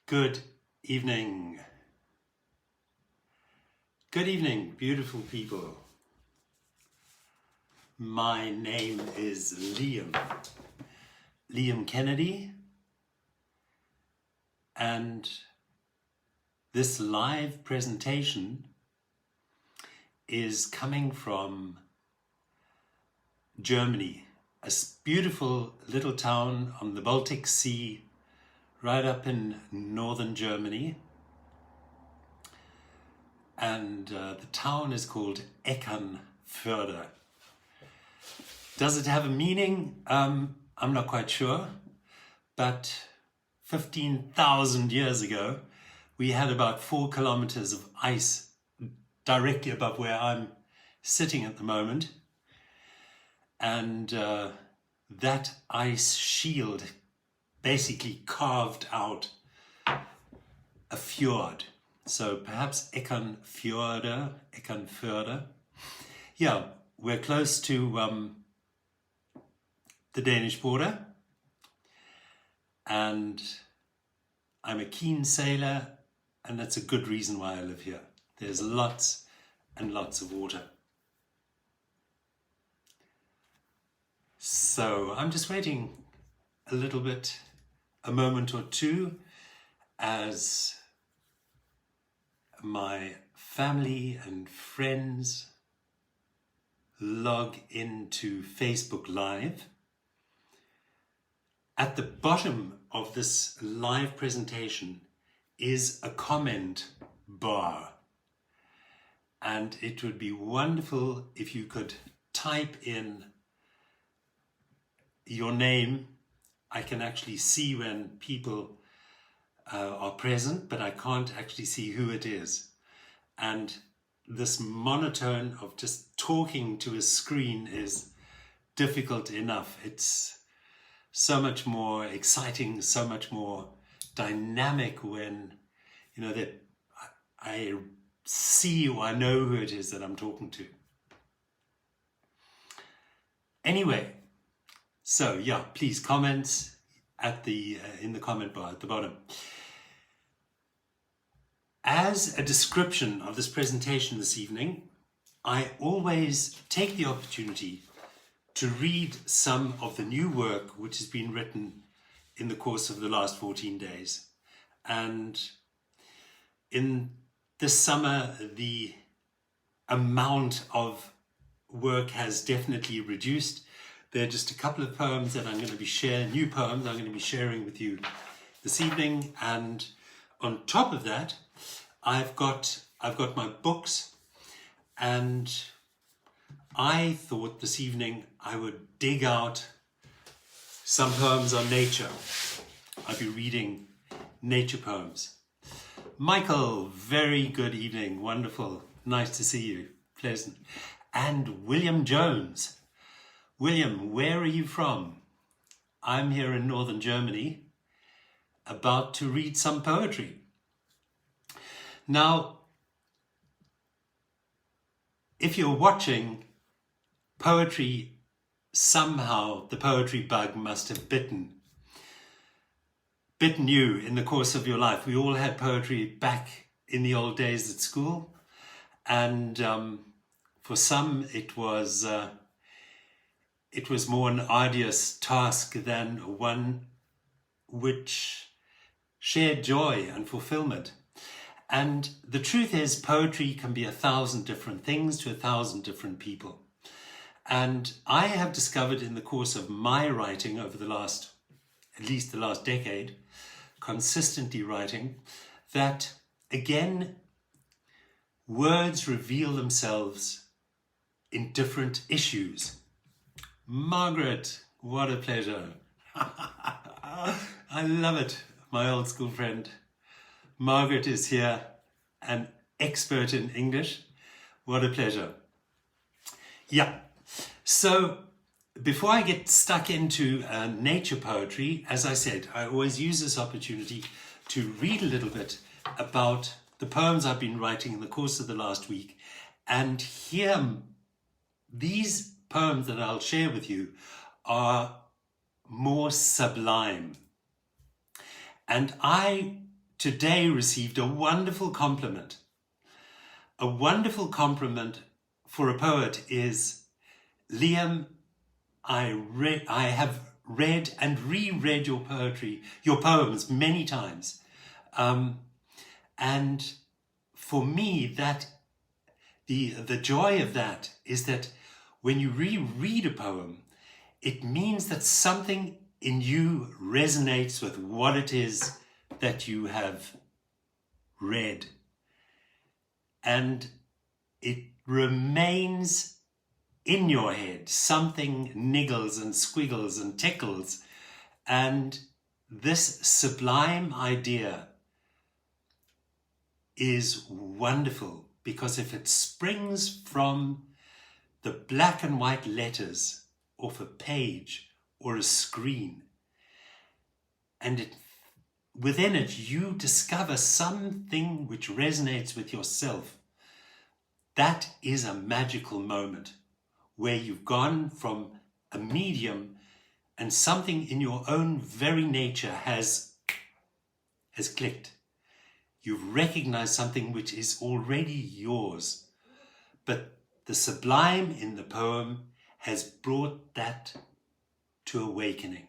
Good evening. Good evening, beautiful people. My name is Liam Kennedy, and this live presentation is coming from Germany, a beautiful little town on the Baltic Sea, right up in northern Germany. And the town is called Eckernförde. Does it have a meaning? I'm not quite sure, but 15,000 years ago, we had about 4 kilometers of ice directly above where I'm sitting at the moment. And that ice shield basically carved out a fjord. So perhaps Eckernförde. Yeah, we're close to the Danish border, and I'm a keen sailor, and that's a good reason why I live here. There's lots and lots of water. So I'm just waiting a moment or two, as my family and friends log into Facebook Live. At the bottom of this live presentation is a comment bar, and it would be wonderful if you could type in your name. I can actually see when people are present, but I can't actually see who it is. And this monotone of just talking to a screen is difficult enough. It's so much more exciting, so much more dynamic when, you know, that I see or I know who it is that I'm talking to. Anyway, so yeah, please comment at in the comment bar at the bottom. As a description of this presentation this evening, I always take the opportunity to read some of the new work which has been written in the course of the last 14 days. And in this summer, the amount of work has definitely reduced. There are just a couple of poems that I'm going to be sharing, new poems I'm going to be sharing with you this evening. And on top of that, I've got my books, and I thought this evening I would dig out some poems on nature. I'll be reading nature poems. Michael, very good evening. Wonderful. Nice to see you. Pleasant. And William Jones. William, where are you from? I'm here in northern Germany, about to read some poetry. Now, if you're watching poetry, somehow the poetry bug must have bitten you in the course of your life. We all had poetry back in the old days at school, and for some it was more an arduous task than one which shared joy and fulfillment. And the truth is, poetry can be 1,000 different things to 1,000 different people. And I have discovered in the course of my writing over at least the last decade, consistently writing, that again, words reveal themselves in different issues. Margaret, what a pleasure. I love it. My old school friend. Margaret is here, an expert in English. What a pleasure. Yeah, so before I get stuck into nature poetry, as I said, I always use this opportunity to read a little bit about the poems I've been writing in the course of the last week. And here, these poems that I'll share with you are more sublime. And I today received a wonderful compliment. A wonderful compliment for a poet is, Liam, I have read and reread your poetry, your poems many times. And for me, that the joy of that is that when you reread a poem, it means that something in you resonates with what it is that you have read. And it remains in your head. Something niggles and squiggles and tickles. And this sublime idea is wonderful, because if it springs from the black and white letters off a page or a screen, and within it you discover something which resonates with yourself, that is a magical moment where you've gone from a medium and something in your own very nature has clicked. You've recognized something which is already yours, but the sublime in the poem has brought that to awakening.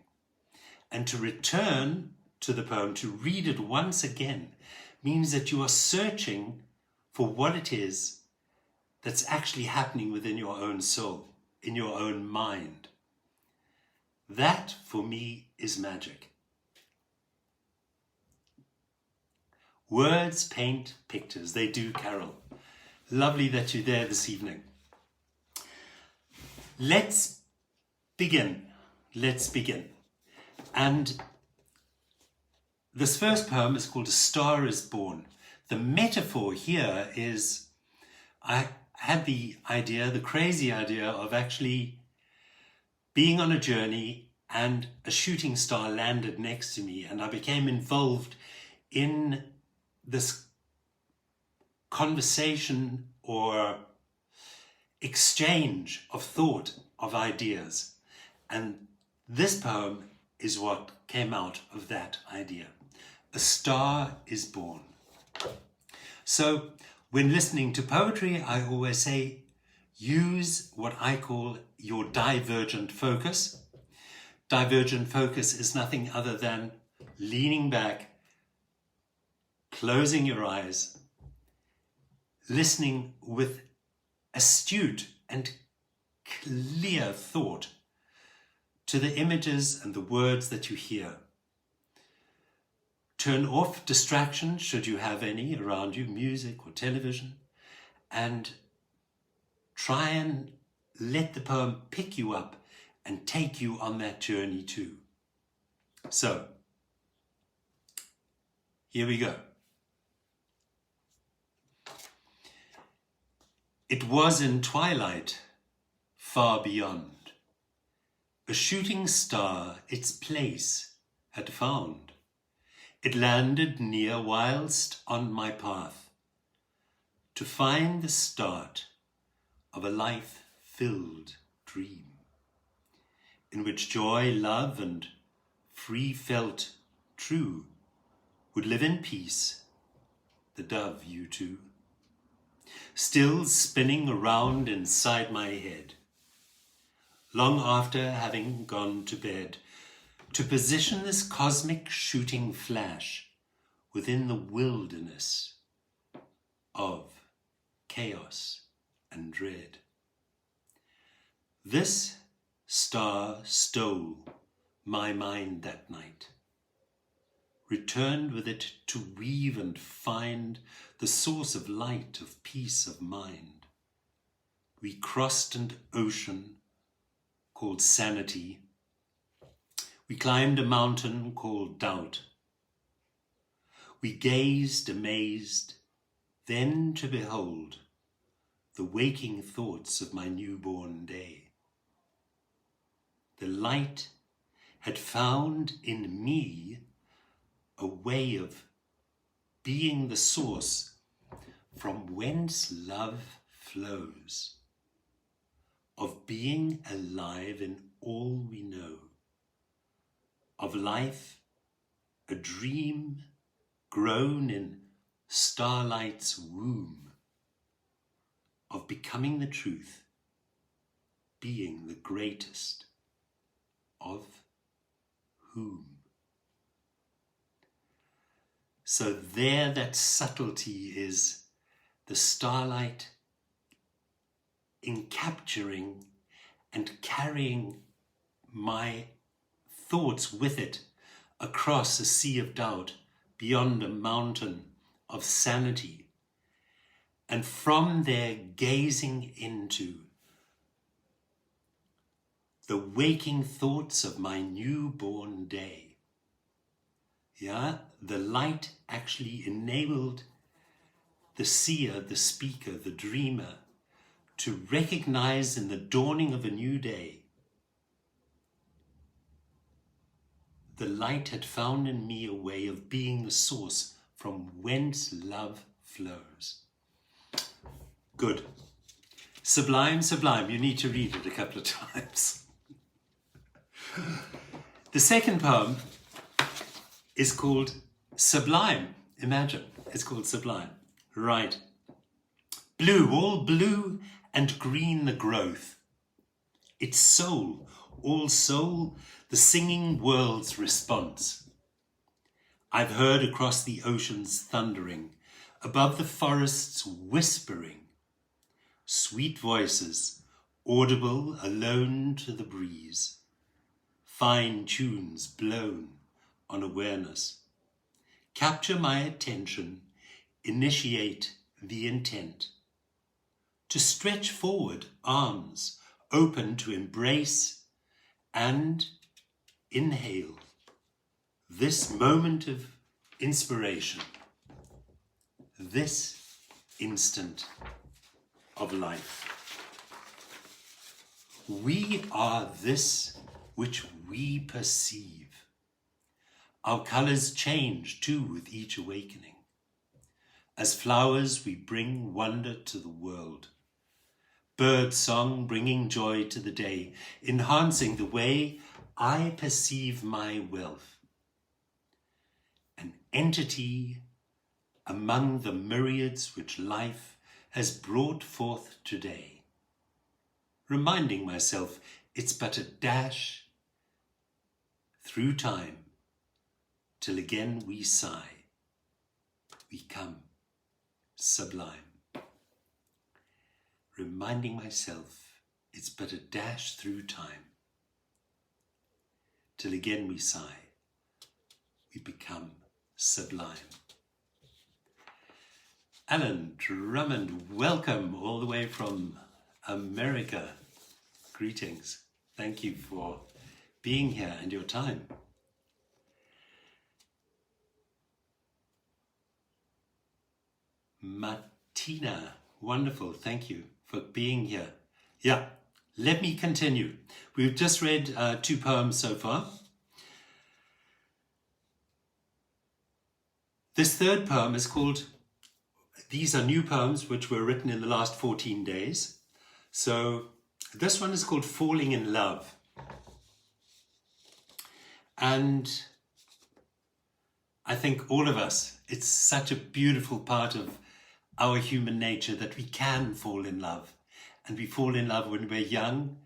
And to return to the poem, to read it once again, means that you are searching for what it is that's actually happening within your own soul, in your own mind. That, for me, is magic. Words paint pictures. They do, Carol. Lovely that you're there this evening. Let's begin. And this first poem is called A Star is Born. The metaphor here is, I had the crazy idea of actually being on a journey and a shooting star landed next to me, and I became involved in this conversation or exchange of thought, of ideas. And this poem is what came out of that idea. A Star is Born. So when listening to poetry, I always say, use what I call your divergent focus. Divergent focus is nothing other than leaning back, closing your eyes, listening with astute and clear thought to the images and the words that you hear. Turn off distraction, should you have any around you, music or television, and try and let the poem pick you up and take you on that journey too. So, here we go. It was in twilight, far beyond, a shooting star its place had found. It landed near whilst on my path, to find the start of a life-filled dream, in which joy, love, and free felt true would live in peace, the dove you too. Still spinning around inside my head, long after having gone to bed, to position this cosmic shooting flash within the wilderness of chaos and dread. This star stole my mind that night, returned with it to weave and find the source of light, of peace of mind. We crossed an ocean called sanity. We climbed a mountain called doubt. We gazed amazed, then to behold the waking thoughts of my newborn day. The light had found in me a way of being the source from whence love flows, of being alive in all we know, of life a dream grown in starlight's womb, of becoming the truth, being the greatest of whom. So there that subtlety is the starlight in capturing and carrying my thoughts with it across a sea of doubt, beyond a mountain of sanity, and from there gazing into the waking thoughts of my newborn day. The light actually enabled the seer, the speaker, the dreamer to recognize in the dawning of a new day, the light had found in me a way of being the source from whence love flows. Good. Sublime, sublime. You need to read it a couple of times. The second poem is called Sublime. Imagine, it's called Sublime. Right. Blue, all blue and green the growth. Its soul, all soul, the singing world's response. I've heard across the oceans thundering, above the forests whispering, sweet voices, audible alone to the breeze, fine tunes blown on awareness. Capture my attention, initiate the intent, to stretch forward arms open to embrace and inhale this moment of inspiration, this instant of life. We are this which we perceive. Our colors change too with each awakening. As flowers we bring wonder to the world. Bird song bringing joy to the day, enhancing the way I perceive my wealth. An entity among the myriads which life has brought forth today. Reminding myself it's but a dash through time, till again we sigh, we come sublime. Reminding myself it's but a dash through time, till again we sigh, we become sublime. Alan Drummond, welcome all the way from America. Greetings. Thank you for being here and your time. Martina, wonderful. Thank you for being here. Yeah, let me continue. We've just read 2 poems so far. This third poem is called, these are new poems which were written in the last 14 days. So this one is called Falling in Love. And I think all of us, it's such a beautiful part of our human nature that we can fall in love. And we fall in love when we're young.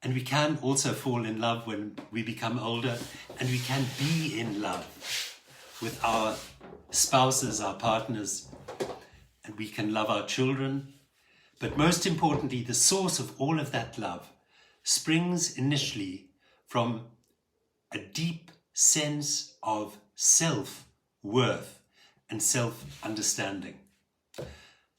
And we can also fall in love when we become older. And we can be in love with our spouses, our partners. And we can love our children. But most importantly, the source of all of that love springs initially from a deep sense of self-worth and self-understanding.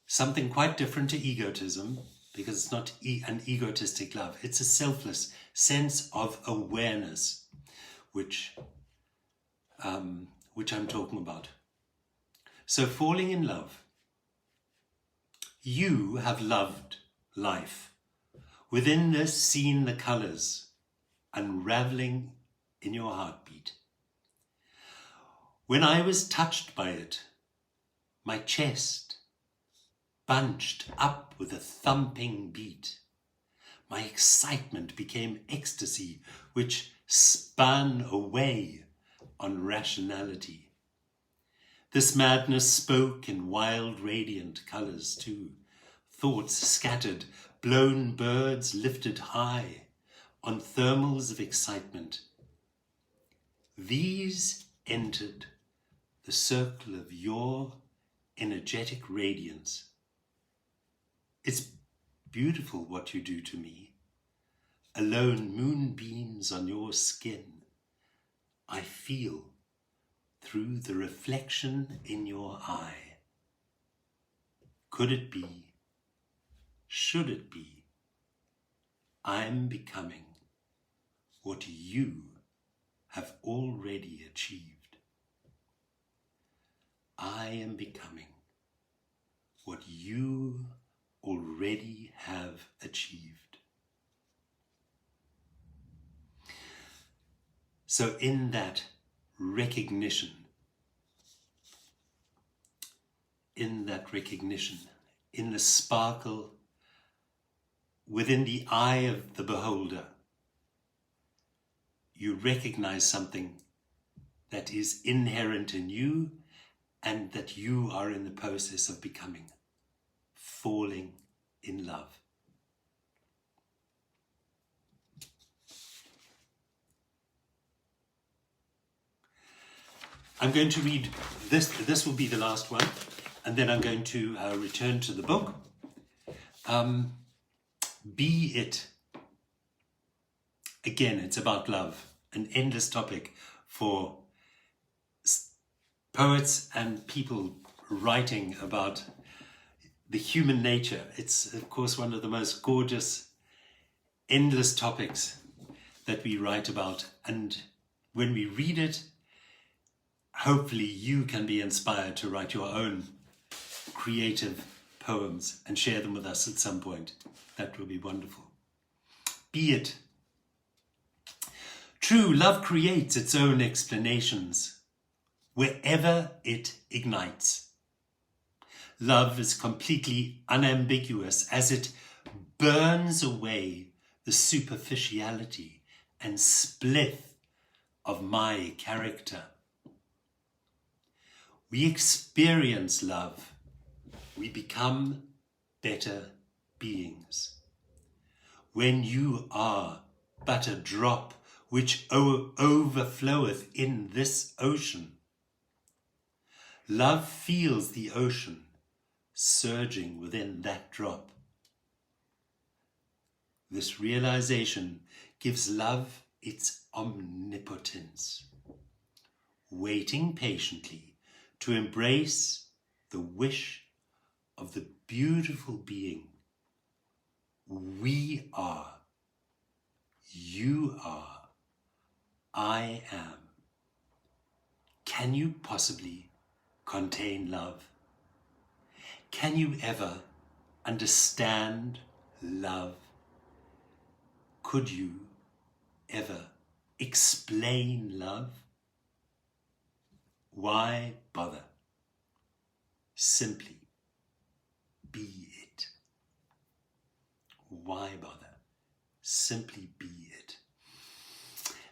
Something quite different to egotism, because it's not an egotistic love. It's a selfless sense of awareness, which I'm talking about. So falling in love. You have loved life. Within this seen the colors unraveling in your heartbeat. When I was touched by it, my chest bunched up with a thumping beat. My excitement became ecstasy, which spun away on rationality. This madness spoke in wild, radiant colours too. Thoughts scattered, blown birds lifted high on thermals of excitement. These entered the circle of your energetic radiance. It's beautiful what you do to me. Alone moonbeams on your skin. I feel through the reflection in your eye. Could it be? Should it be? I'm becoming what you have already achieved. I am becoming what you already have achieved. So in that recognition, in the sparkle within the eye of the beholder, you recognize something that is inherent in you and that you are in the process of becoming, falling in love. I'm going to read this. This will be the last one, and then I'm going to return to the book. Be it. Again, it's about love, an endless topic for poets and people writing about the human nature. It's, of course, one of the most gorgeous, endless topics that we write about. And when we read it, hopefully you can be inspired to write your own creative poems and share them with us at some point. That will be wonderful. Be it. True, love creates its own explanations wherever it ignites. Love is completely unambiguous as it burns away the superficiality and splith of my character. We experience love. We become better beings. When you are but a drop which overfloweth in this ocean, love feels the ocean surging within that drop. This realization gives love its omnipotence, waiting patiently to embrace the wish of the beautiful being we are, you are, I am. Can you possibly contain love? Can you ever understand love? Could you ever explain love? Why bother? Simply be it. Why bother? Simply be it.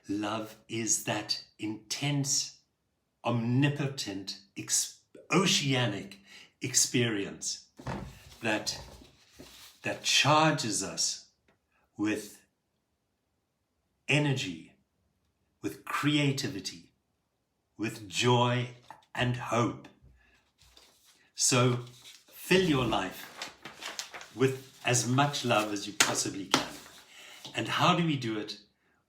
Love is that intense, omnipotent, oceanic experience that charges us with energy, with creativity, with joy and hope. So fill your life with as much love as you possibly can. And how do we do it?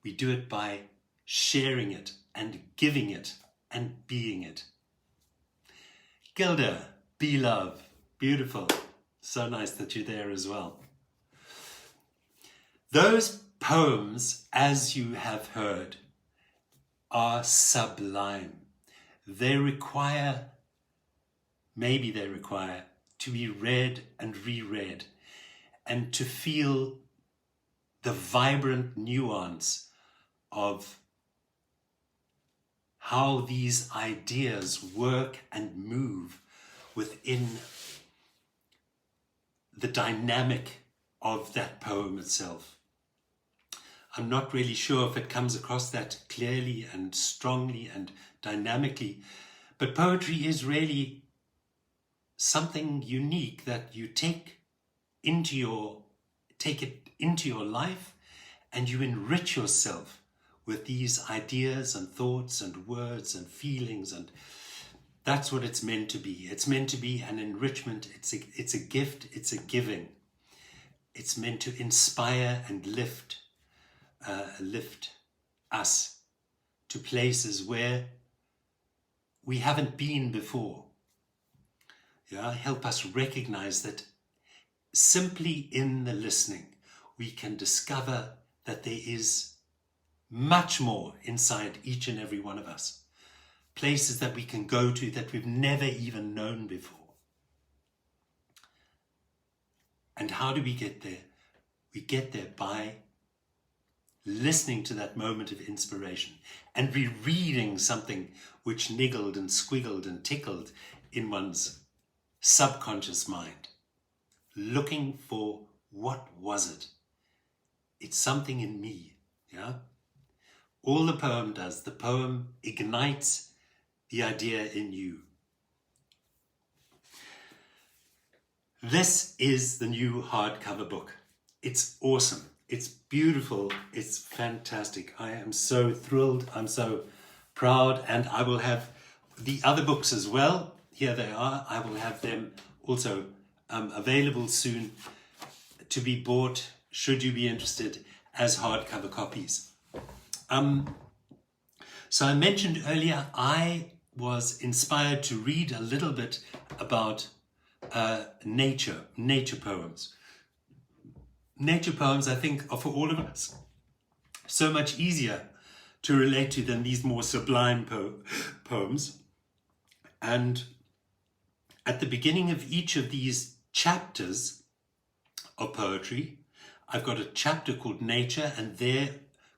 We do it by sharing it and giving it and being it. Gilda, be love. Beautiful. So nice that you're there as well. Those poems, as you have heard, are sublime. Maybe they require to be read and reread and to feel the vibrant nuance of how these ideas work and move within the dynamic of that poem itself. I'm not really sure if it comes across that clearly and strongly and dynamically, But poetry is really something unique that you take it into your life, and you enrich yourself with these ideas and thoughts and words and feelings, and that's what it's meant to be. It's meant to be an enrichment. It's a gift. It's a giving. It's meant to inspire and lift us to places where we haven't been before. Yeah, help us recognize that simply in the listening, we can discover that there is much more inside each and every one of us. Places that we can go to that we've never even known before. And how do we get there? We get there by listening to that moment of inspiration and rereading something which niggled and squiggled and tickled in one's subconscious mind. Looking for what was it? It's something in me, yeah? All the poem does, the poem ignites the idea in you. This is the new hardcover book. It's awesome. It's beautiful. It's fantastic. I am so thrilled. I'm so proud. And I will have the other books as well. Here they are. I will have them also available soon to be bought, should you be interested, as hardcover copies. So I mentioned earlier, I was inspired to read a little bit about nature poems. Nature poems, I think, are for all of us so much easier to relate to than these more sublime poems. And at the beginning of each of these chapters of poetry, I've got a chapter called Nature, and there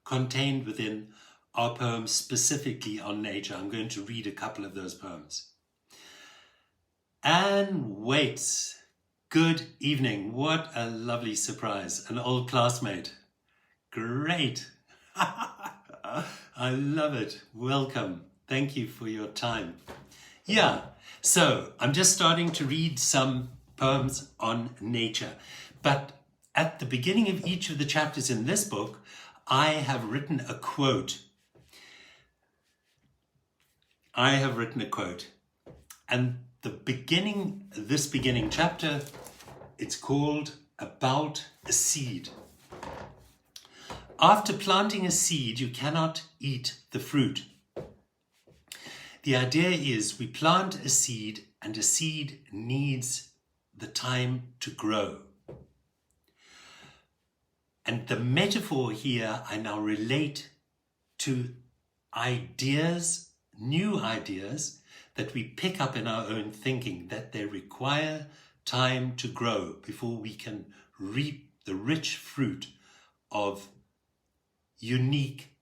contained within are poems specifically on nature. I'm going to read a couple of those poems. And whence. Good evening. What a lovely surprise. An old classmate. Great. I love it. Welcome. Thank you for your time. Yeah, so I'm just starting to read some poems on nature. But at the beginning of each of the chapters in this book, I have written a quote. And this beginning chapter, it's called About a Seed. After planting a seed, you cannot eat the fruit. The idea is we plant a seed, and a seed needs the time to grow. And the metaphor here I now relate to ideas, new ideas that we pick up in our own thinking, that they require time to grow before we can reap the rich fruit of unique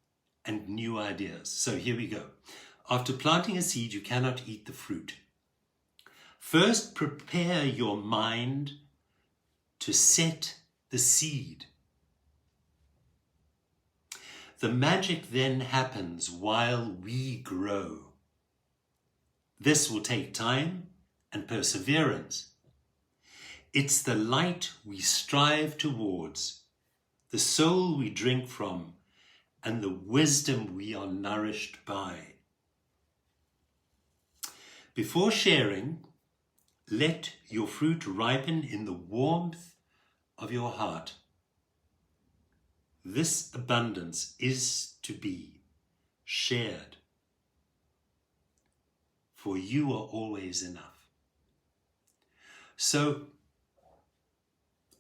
and new ideas. So here we go. After planting a seed, you cannot eat the fruit. First, prepare your mind to set the seed. The magic then happens while we grow. This will take time and perseverance. It's the light we strive towards, the soul we drink from, and the wisdom we are nourished by. Before sharing, let your fruit ripen in the warmth of your heart. This abundance is to be shared, for you are always enough. So,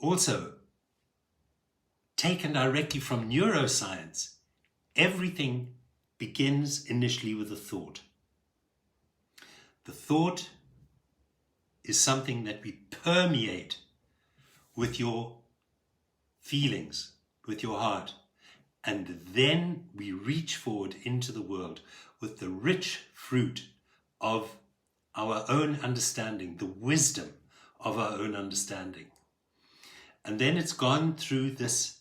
also, taken directly from neuroscience, everything begins initially with a thought. The thought is something that we permeate with your feelings, with your heart, and then we reach forward into the world with the rich fruit of our own understanding, the wisdom of our own understanding. And then it's gone through this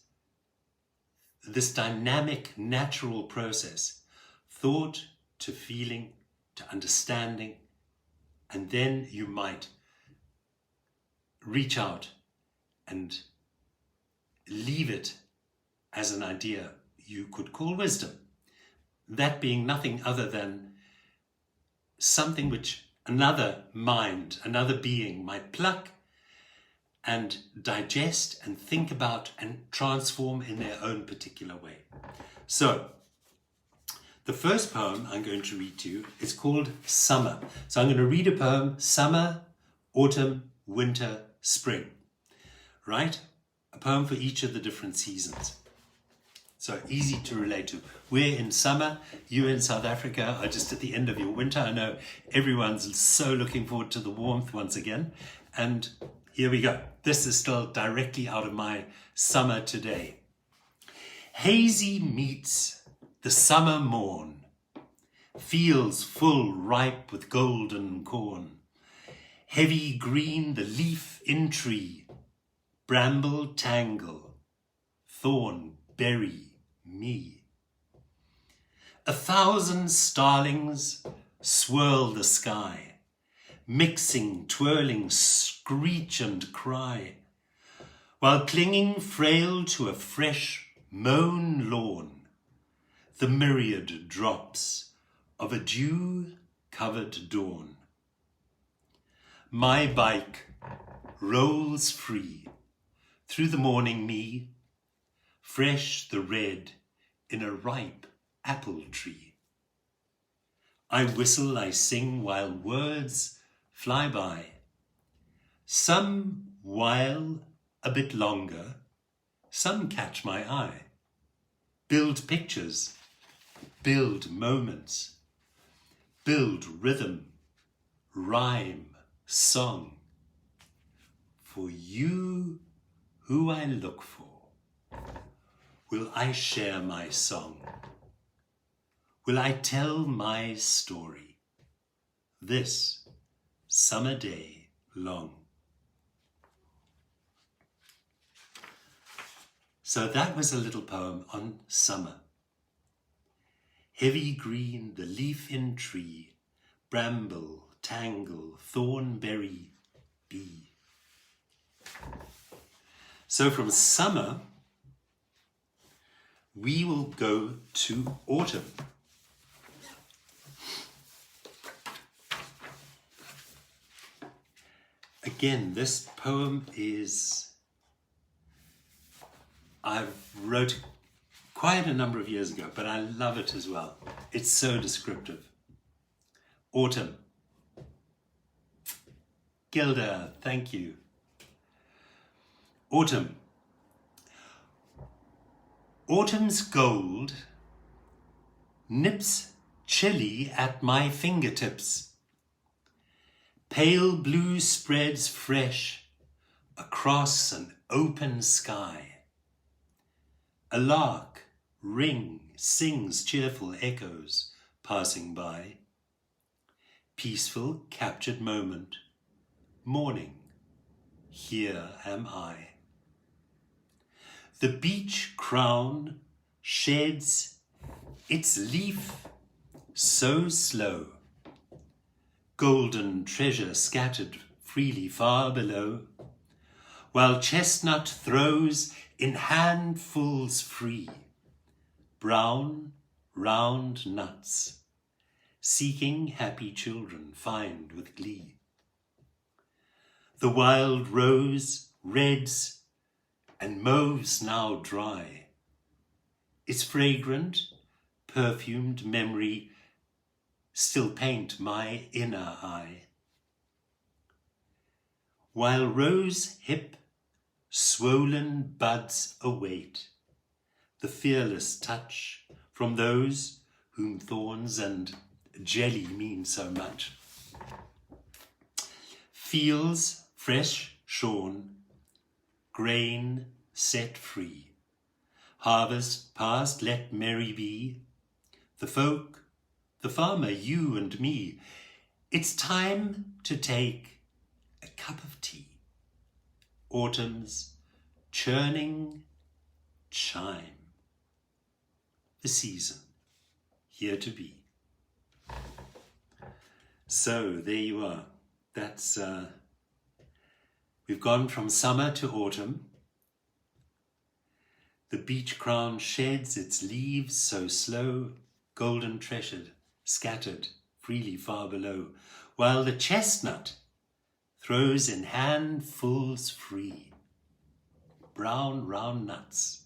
dynamic, natural process, thought to feeling to understanding, and then you might reach out and leave it as an idea you could call wisdom. That being nothing other than something which another mind, another being might pluck and digest and think about and transform in their own particular way. So, the first poem I'm going to read to you is called Summer. So I'm going to read a poem, summer, autumn, winter, spring. Right? A poem for each of the different seasons. So easy to relate to. We're in summer, you in South Africa are just at the end of your winter. I know everyone's so looking forward to the warmth once again. And here we go. This is still directly out of my summer today. Hazy meets the summer morn, fields full ripe with golden corn, heavy green the leaf in tree, bramble tangle, thorn berry me. 1,000 starlings swirl the sky, mixing, twirling, screech and cry, while clinging frail to a fresh mown lawn, the myriad drops of a dew-covered dawn. My bike rolls free through the morning me, fresh the red in a ripe apple tree. I whistle, I sing while words fly by, some while a bit longer, some catch my eye. Build pictures, build moments, build rhythm, rhyme, song. For you who I look for, will I share my song? Will I tell my story this summer day long? So that was a little poem on summer. Heavy green the leaf in tree, bramble, tangle, thornberry bee. So from summer, we will go to autumn. Again, this poem I wrote quite a number of years ago, but I love it as well. It's so descriptive. Autumn. Gilda, thank you. Autumn. Autumn's gold nips chilly at my fingertips. Pale blue spreads fresh across an open sky. A lark sings cheerful echoes passing by. Peaceful captured moment, morning, here am I. The beech crown sheds its leaf so slow, golden treasure scattered freely far below, while chestnut throws in handfuls free, brown, round nuts, seeking happy children find with glee. The wild rose reds and mauves now dry, its fragrant, perfumed memory still paint my inner eye. While rose hip swollen buds await the fearless touch from those whom thorns and jelly mean so much. Fields fresh shorn, grain set free, harvest past let merry be, the folk, the farmer, you and me. It's time to take a cup of tea. Autumn's churning chime, the season here to be. So there you are. That's we've gone from summer to autumn. The beech crown sheds its leaves so slow, golden treasured, scattered freely far below, while the chestnut throws in handfuls free brown round nuts,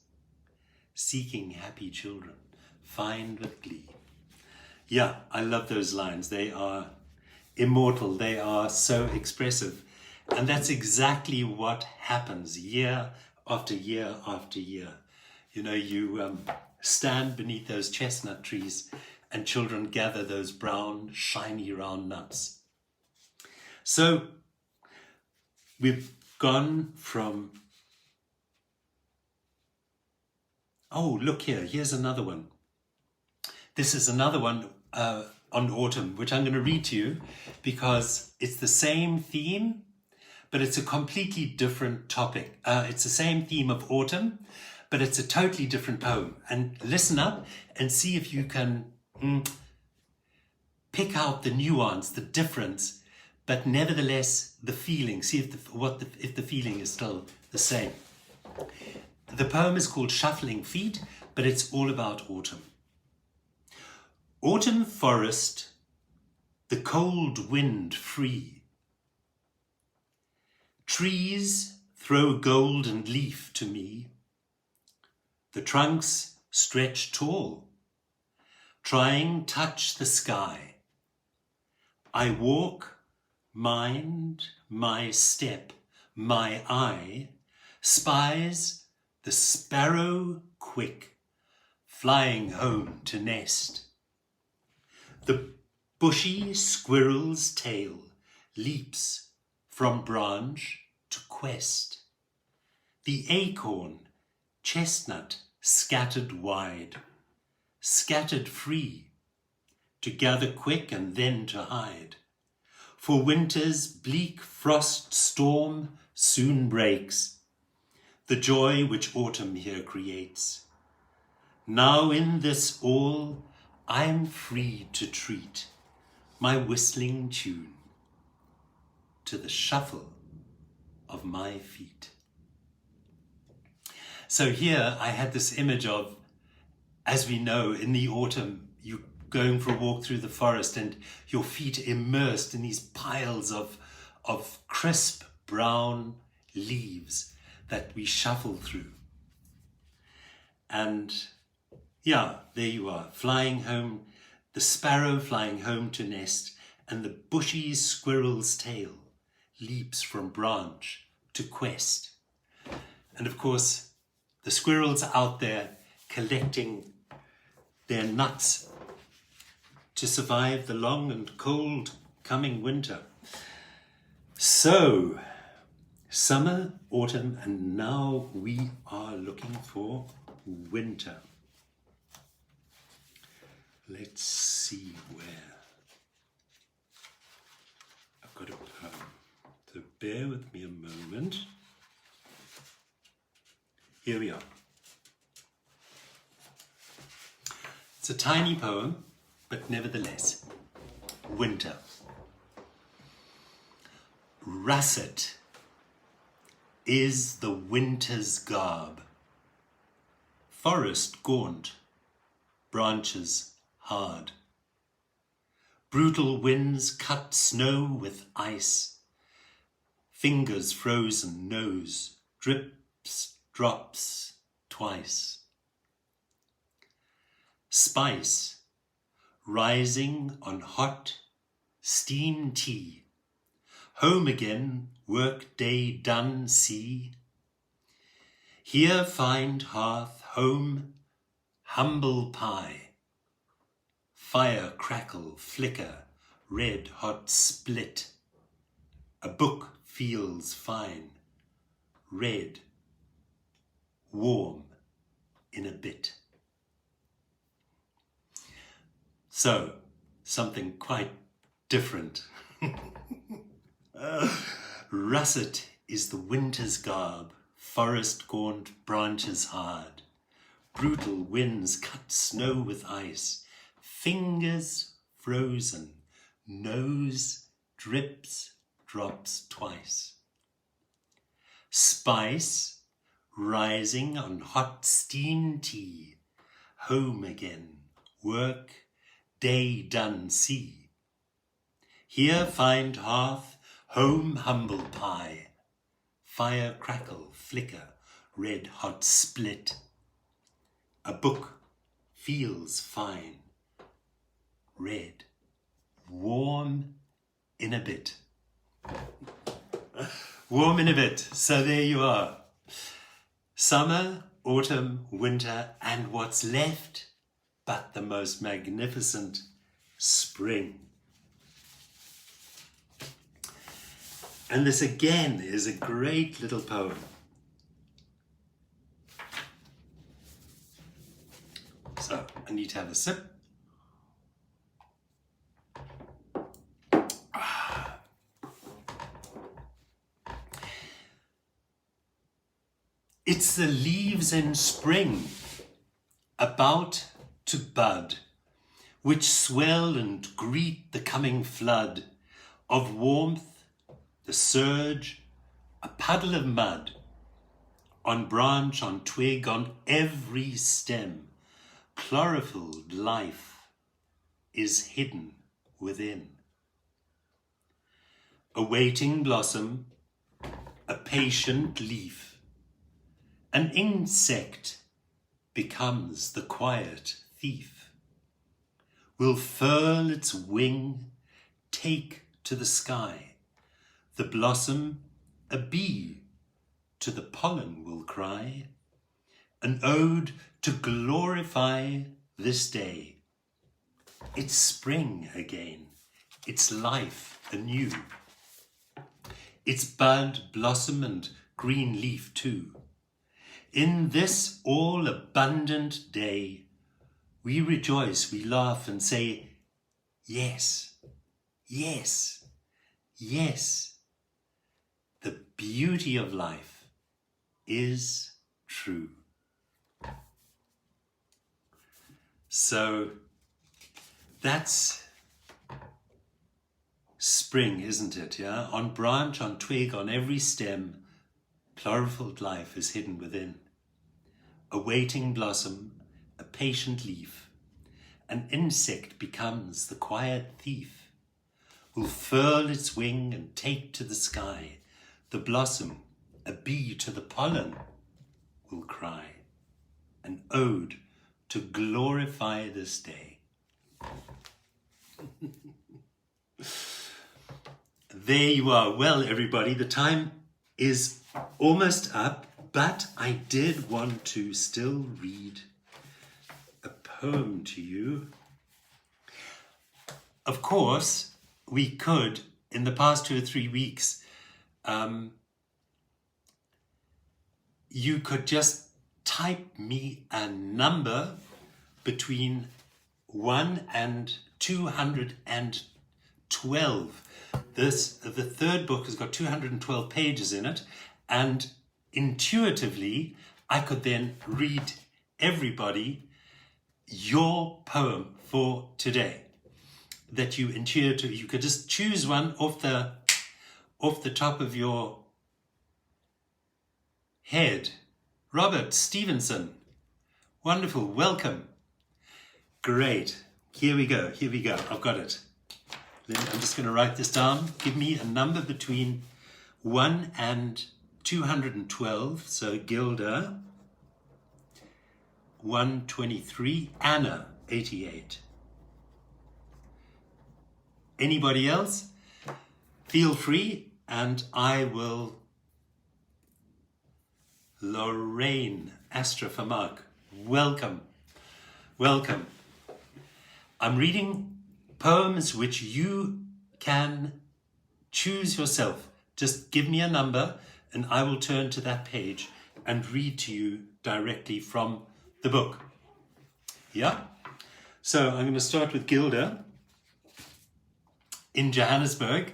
seeking happy children, find with glee. Yeah, I love those lines. They are immortal. They are so expressive. And that's exactly what happens year after year after year. You know, you stand beneath those chestnut trees and children gather those brown, shiny, round nuts. So we've gone from, oh, look here, here's another one. This is another one on autumn, which I'm going to read to you because it's the same theme, but it's a completely different topic. It's the same theme of autumn, but it's a totally different poem. And listen up and see if you can pick out the nuance, the difference, but nevertheless the feeling. See if the feeling is still the same. The poem is called Shuffling Feet, but it's all about autumn. Autumn forest, the cold wind free. Trees throw golden leaf to me. The trunks stretch tall, trying touch the sky. I walk, mind my step, my eye spies the sparrow quick, flying home to nest. The bushy squirrel's tail leaps from branch to quest. The acorn, chestnut scattered wide, scattered free, to gather quick and then to hide. For winter's bleak frost storm soon breaks, the joy which autumn here creates. Now in this all I'm free to treat my whistling tune to the shuffle of my feet. So here I had this image of, as we know, in the autumn, you going for a walk through the forest and your feet immersed in these piles of crisp brown leaves that we shuffle through. And yeah, there you are, flying home, the sparrow flying home to nest, and the bushy squirrel's tail leaps from branch to quest. And of course, the squirrels are out there collecting their nuts to survive the long and cold coming winter. So, summer, autumn, and now we are looking for winter. Let's see where. I've got a poem, so bear with me a moment. Here we are. It's a tiny poem, but nevertheless, winter. Russet is the winter's garb, forest gaunt, branches hard. Brutal winds cut snow with ice, fingers frozen, nose drips, drops twice. Spice rising on hot steam tea, home again, work day done, see. Here find hearth, home, humble pie, fire crackle, flicker, red hot split. A book feels fine, red, warm in a bit. So, something quite different. Russet is the winter's garb, forest gaunt, branches hard. Brutal winds cut snow with ice, fingers frozen, nose drips, drops twice. Spice rising on hot steam tea, home again, work, day done see. Here find hearth, home humble pie, fire crackle, flicker, red hot split. A book feels fine, red, warm in a bit. Warm in a bit. So there you are. Summer, autumn, winter, and what's left but the most magnificent spring. And this again is a great little poem. So I need to have a sip. It's the leaves in spring, about to bud, which swell and greet the coming flood of warmth, the surge, a puddle of mud, on branch, on twig, on every stem, chlorophylled life is hidden within. A waiting blossom, a patient leaf, an insect becomes the quiet thief, will furl its wing, take to the sky. The blossom, a bee, to the pollen will cry, an ode to glorify this day. It's spring again, it's life anew. It's bud, blossom, and green leaf too. In this all-abundant day, we rejoice, we laugh and say, yes, yes, yes. The beauty of life is true. So that's spring, isn't it? Yeah, on branch, on twig, on every stem, chlorophylled life is hidden within. A waiting blossom, a patient leaf, an insect becomes the quiet thief, will furl its wing and take to the sky. The blossom, a bee to the pollen, will cry, an ode to glorify this day. There you are. Well, everybody, the time is almost up, but I did want to still read a poem to you. Of course, we could, in the past 2 or 3 weeks, you could just type me a number between 1 and 212. The third book has got 212 pages in it, and intuitively I could then read everybody your poem for today that you intuitively, you could just choose one off the top of your head. Robert Stevenson, wonderful, welcome. Great, here we go, I've got it. I'm just going to write this down. Give me a number between 1 and 212. So Gilda, 123. Anna, 88. Anybody else? Feel free, and I will. Lorraine, Astra for Mark. Welcome. I'm reading poems which you can choose yourself. Just give me a number and I will turn to that page and read to you directly from the book. Yeah? So I'm going to start with Gilda in Johannesburg.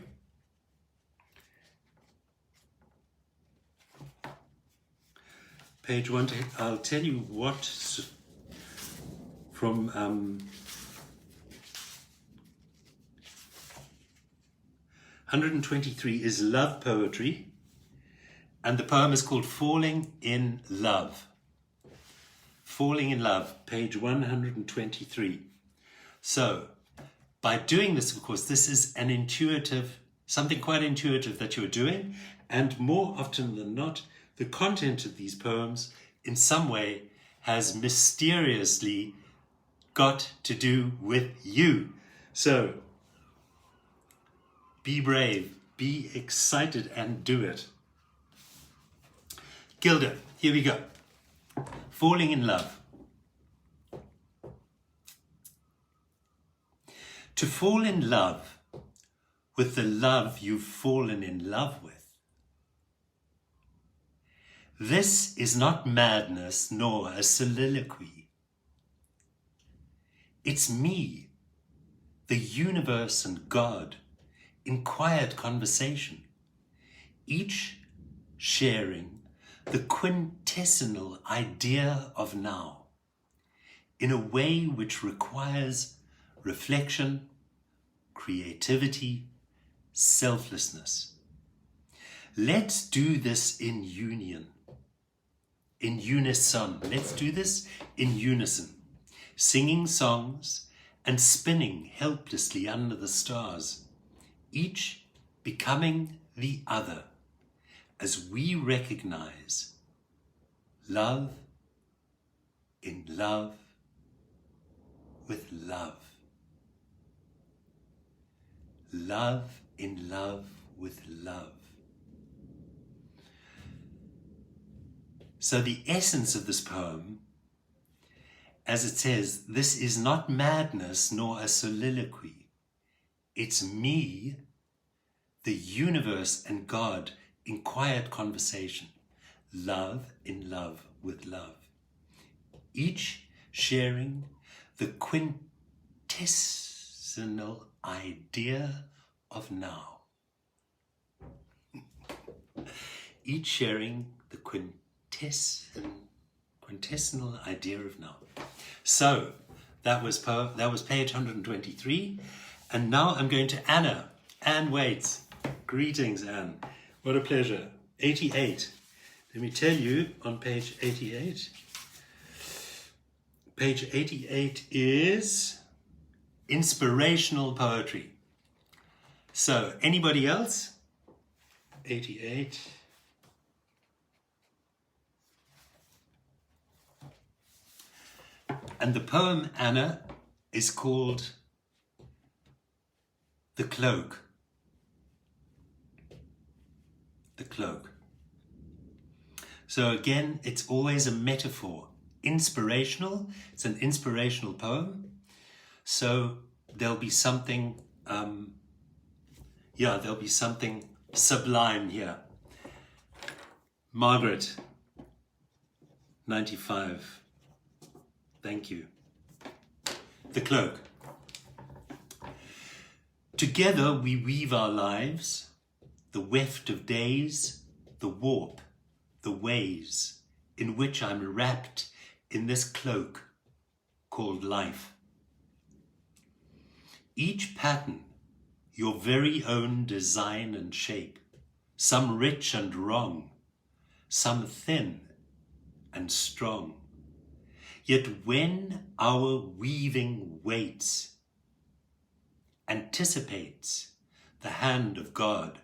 Page 1, I'll tell you what from 123 is love poetry, and the poem is called Falling in Love. Falling in Love, page 123. So, by doing this, of course, this is an intuitive, something quite intuitive that you're doing, and more often than not, the content of these poems in some way has mysteriously got to do with you. So, be brave, be excited, and do it. Gilda, here we go. Falling in Love. To fall in love with the love you've fallen in love with. This is not madness nor a soliloquy. It's me, the universe and God, in quiet conversation, each sharing the quintessential idea of now, in a way which requires reflection, creativity, selflessness. Let's do this in union, in unison. Let's do this in unison, singing songs and spinning helplessly under the stars, each becoming the other, as we recognize love in love with love. Love in love with love. So the essence of this poem, as it says, this is not madness nor a soliloquy. It's me, the universe and God in quiet conversation. Love in love with love. Each sharing the quintessential idea of now. Each sharing the quintessential idea of now. So that was page 123, and now I'm going to Anna. Anne waits. Greetings, Anne. What a pleasure. 88. Let me tell you on page 88. Page 88 is inspirational poetry. So, anybody else? 88. And the poem, Anna, is called The Cloak. The Cloak. So again, it's always a metaphor. Inspirational. It's an inspirational poem. So there'll be something, there'll be something sublime here. Margaret, 95. Thank you. The Cloak. Together we weave our lives, the weft of days, the warp, the ways in which I'm wrapped in this cloak called life. Each pattern, your very own design and shape, some rich and wrong, some thin and strong. Yet when our weaving waits, anticipates the hand of God,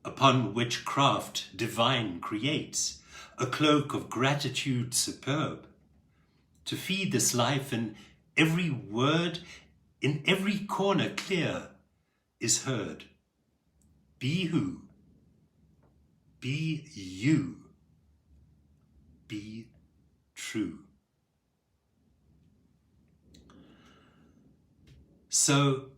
upon which craft divine creates a cloak of gratitude superb, to feed this life in every word, in every corner clear is heard. Be who, be you, be true. So,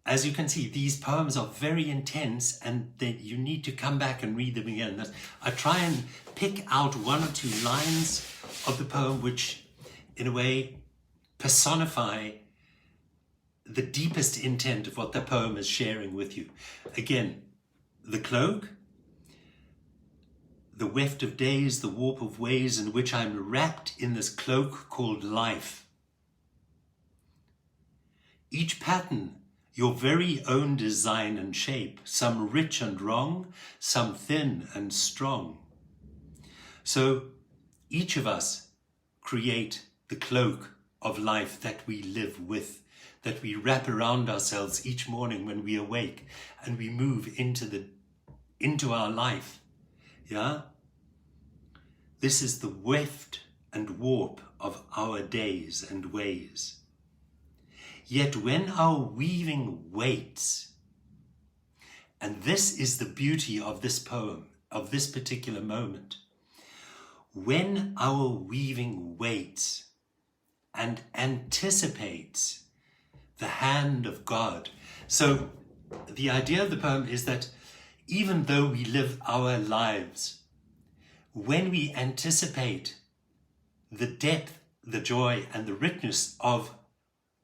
as you can see, these poems are very intense, and you need to come back and read them again. I try and pick out one or two lines of the poem which, in a way, personify the deepest intent of what the poem is sharing with you. Again, the cloak, the weft of days, the warp of ways in which I'm wrapped in this cloak called life. Each pattern, your very own design and shape, some rich and wrong, some thin and strong. So each of us create the cloak of life that we live with, that we wrap around ourselves each morning when we awake and we move into our life. Yeah? This is the weft and warp of our days and ways. Yet when our weaving waits, and this is the beauty of this poem, of this particular moment, when our weaving waits and anticipates the hand of God. So the idea of the poem is that even though we live our lives, when we anticipate the depth, the joy, and the richness of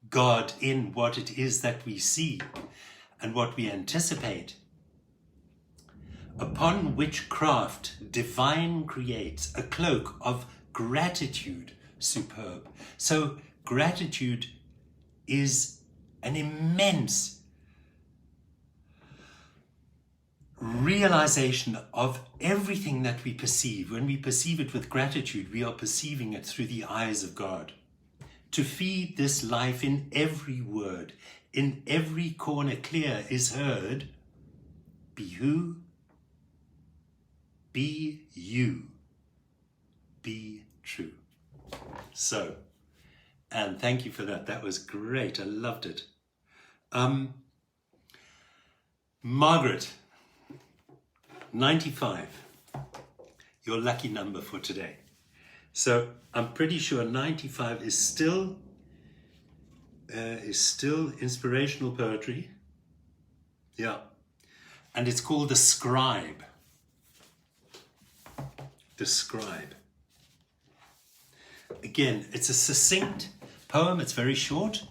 God in what it is that we see and what we anticipate, upon which craft divine creates a cloak of gratitude superb. So gratitude is an immense realization of everything that we perceive. When we perceive it with gratitude, we are perceiving it through the eyes of God. To feed this life in every word, in every corner clear is heard, be who? Be you. Be true. So, and thank you for that. That was great. I loved it. Margaret, 95, your lucky number for today. So I'm pretty sure 95 is still inspirational poetry. Yeah. And it's called The Scribe. The Scribe. Again, it's a succinct poem. It's very short.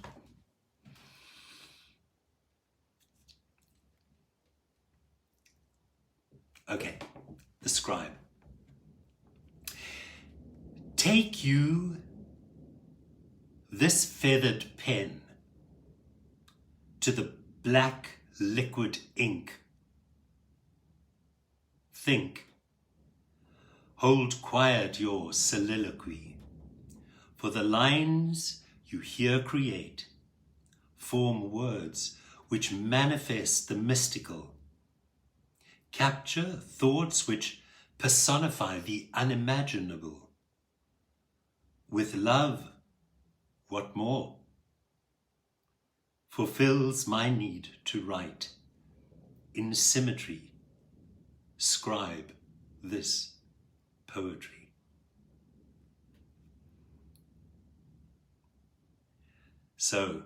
Okay, The Scribe. Take you this feathered pen to the black liquid ink. Think, hold quiet your soliloquy, for the lines you here create form words which manifest the mystical, capture thoughts which personify the unimaginable. With love, what more? Fulfills my need to write. In symmetry, scribe this poetry. So,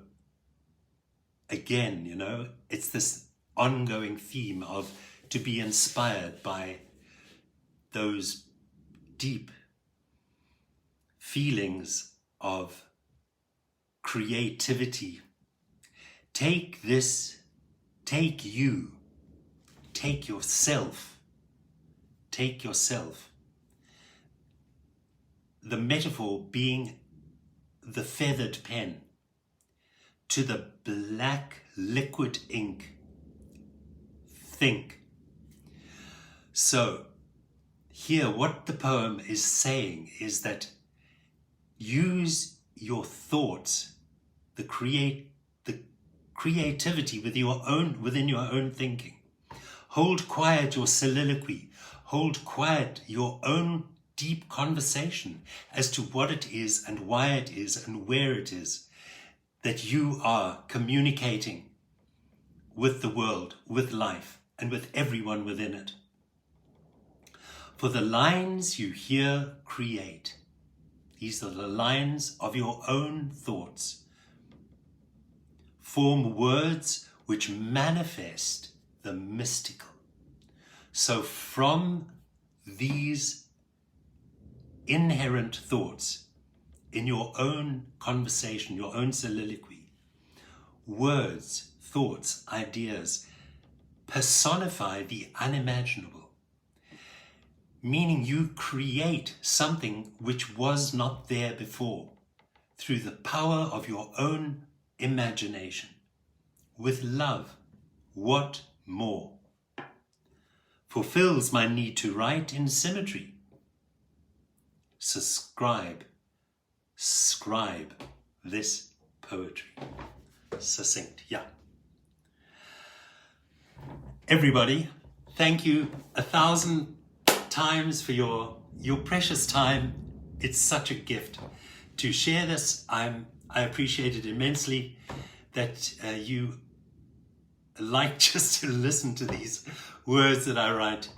again, it's this ongoing theme of to be inspired by those deep feelings of creativity. Take yourself, the metaphor being the feathered pen, to the black liquid ink. Think. So here what the poem is saying is that use your thoughts, the creativity within your own thinking. Hold quiet your soliloquy. Hold quiet your own deep conversation as to what it is and why it is and where it is that you are communicating with the world, with life, and with everyone within it. For the lines you here create, these are the lines of your own thoughts, form words which manifest the mystical. So from these inherent thoughts in your own conversation, your own soliloquy, words, thoughts, ideas personify the unimaginable. Meaning you create something which was not there before through the power of your own imagination. with love. What more? Fulfills my need to write in symmetry. Scribe this poetry. Succinct, yeah. Everybody, thank you 1,000 times for your precious time. It's such a gift to share this. I appreciate it immensely that you like just to listen to these words that I write.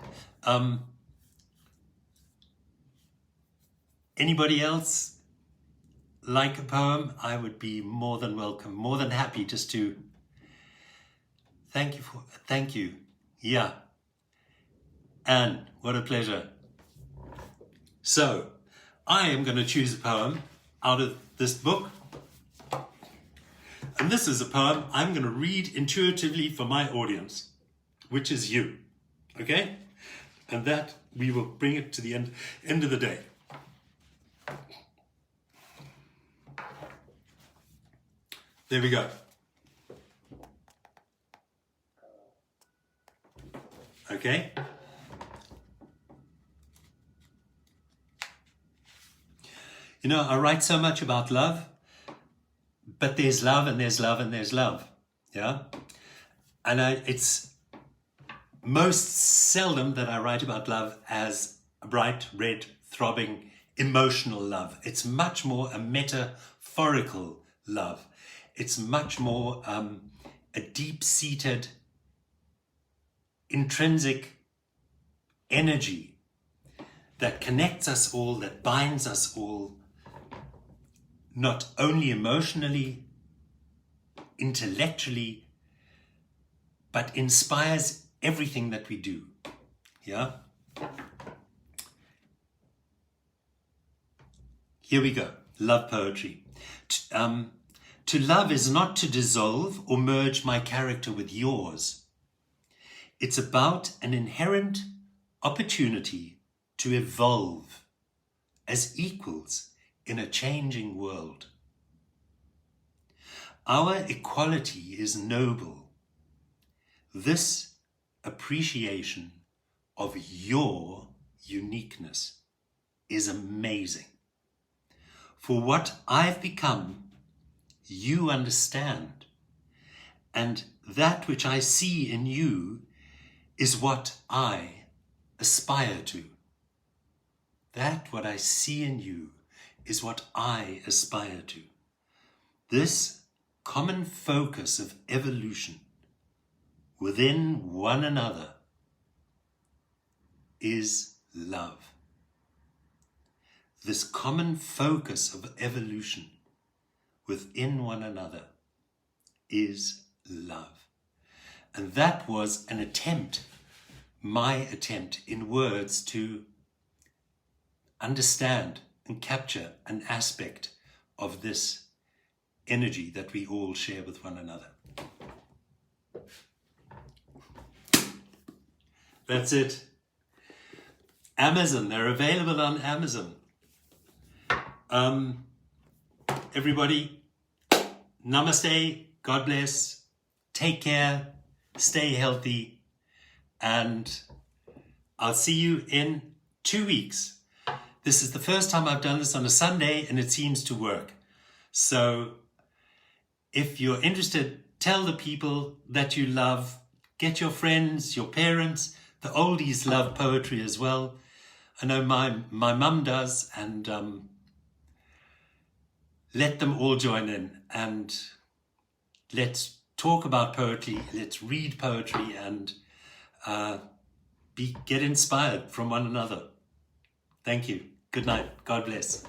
Anybody else like a poem? I would be more than welcome, more than happy just to thank you. Yeah. Anne, what a pleasure. So, I am going to choose a poem out of this book. And this is a poem I'm going to read intuitively for my audience, which is you. Okay? And that we will bring it to the end of the day. There we go. Okay? You know, I write so much about love, but there's love and there's love and there's love. Yeah? And it's most seldom that I write about love as a bright, red, throbbing, emotional love. It's much more a metaphorical love. It's much more a deep-seated, intrinsic energy that connects us all, that binds us all, not only emotionally, intellectually, but inspires everything that we do. Yeah? Here we go. Love poetry. To love is not to dissolve or merge my character with yours. It's about an inherent opportunity to evolve as equals in a changing world. Our equality is noble. This appreciation of your uniqueness is amazing. For what I've become, you understand, and that which I see in you is what I aspire to. That what I see in you is what I aspire to. This common focus of evolution within one another is love. This common focus of evolution within one another is love. And that was an attempt, my attempt in words to understand and capture an aspect of this energy that we all share with one another. That's it. Amazon, they're available on Amazon. Everybody, namaste, God bless, take care, stay healthy, and I'll see you in 2 weeks. This is the first time I've done this on a Sunday, and it seems to work. So if you're interested, tell the people that you love, get your friends, your parents. The oldies love poetry as well. I know my mum does, and let them all join in, and let's talk about poetry, let's read poetry, and get inspired from one another. Thank you. Good night. God bless.